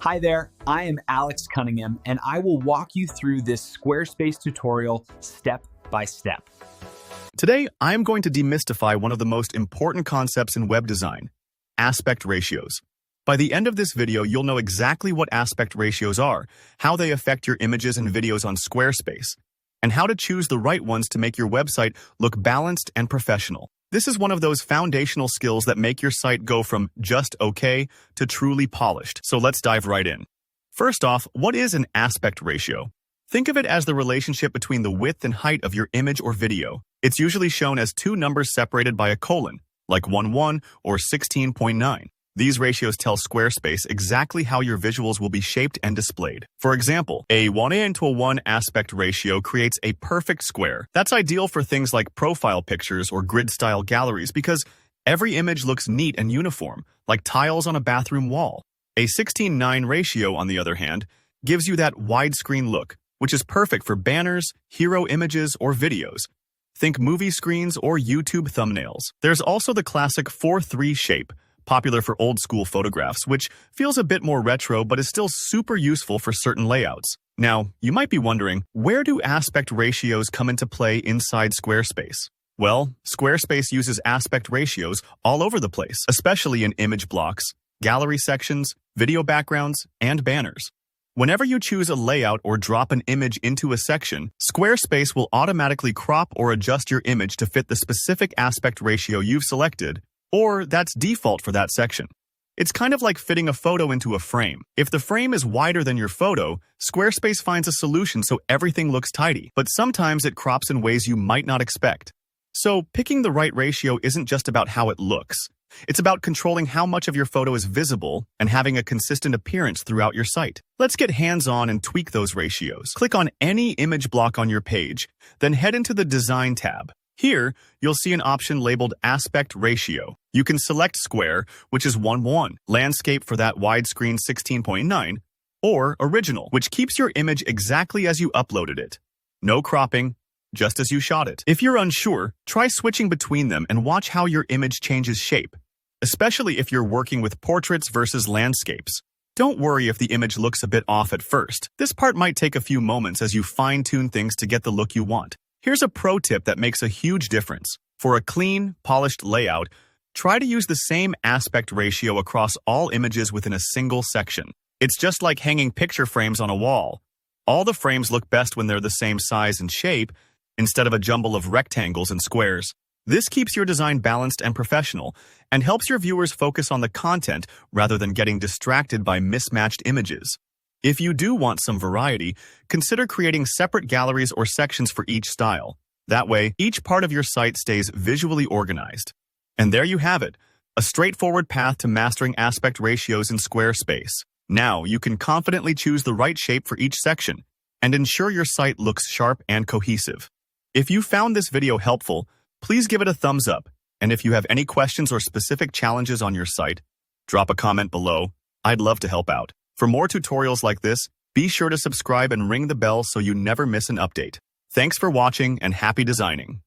Hi there, I am Alex Cunningham, and I will walk you through this Squarespace tutorial step by step. Today, I'm going to demystify one of the most important concepts in web design, aspect ratios. By the end of this video, you'll know exactly what aspect ratios are, how they affect your images and videos on Squarespace, and how to choose the right ones to make your website look balanced and professional. This is one of those foundational skills that make your site go from just okay to truly polished. So let's dive right in. First off, what is an aspect ratio? Think of it as the relationship between the width and height of your image or video. It's usually shown as two numbers separated by a colon, like 1:1 or 16.9. These ratios tell Squarespace exactly how your visuals will be shaped and displayed. For example, a 1:1 aspect ratio creates a perfect square. That's ideal for things like profile pictures or grid-style galleries because every image looks neat and uniform, like tiles on a bathroom wall. A 16:9 ratio, on the other hand, gives you that widescreen look, which is perfect for banners, hero images, or videos. Think movie screens or YouTube thumbnails. There's also the classic 4:3 shape, popular for old-school photographs, which feels a bit more retro but is still super useful for certain layouts. Now, you might be wondering, where do aspect ratios come into play inside Squarespace? Well, Squarespace uses aspect ratios all over the place, especially in image blocks, gallery sections, video backgrounds, and banners. Whenever you choose a layout or drop an image into a section, Squarespace will automatically crop or adjust your image to fit the specific aspect ratio you've selected, or that's default for that section. It's kind of like fitting a photo into a frame. If the frame is wider than your photo, Squarespace finds a solution so everything looks tidy, but sometimes it crops in ways you might not expect. So picking the right ratio isn't just about how it looks. It's about controlling how much of your photo is visible and having a consistent appearance throughout your site. Let's get hands-on and tweak those ratios. Click on any image block on your page, then head into the Design tab. Here, you'll see an option labeled Aspect Ratio. You can select Square, which is 1:1, Landscape for that widescreen 16.9, or Original, which keeps your image exactly as you uploaded it. No cropping, just as you shot it. If you're unsure, try switching between them and watch how your image changes shape, especially if you're working with portraits versus landscapes. Don't worry if the image looks a bit off at first. This part might take a few moments as you fine-tune things to get the look you want. Here's a pro tip that makes a huge difference. For a clean, polished layout, try to use the same aspect ratio across all images within a single section. It's just like hanging picture frames on a wall. All the frames look best when they're the same size and shape, instead of a jumble of rectangles and squares. This keeps your design balanced and professional, and helps your viewers focus on the content rather than getting distracted by mismatched images. If you do want some variety, consider creating separate galleries or sections for each style. That way, each part of your site stays visually organized. And there you have it, a straightforward path to mastering aspect ratios in Squarespace. Now, you can confidently choose the right shape for each section and ensure your site looks sharp and cohesive. If you found this video helpful, please give it a thumbs up. And if you have any questions or specific challenges on your site, drop a comment below. I'd love to help out. For more tutorials like this, be sure to subscribe and ring the bell so you never miss an update. Thanks for watching and happy designing.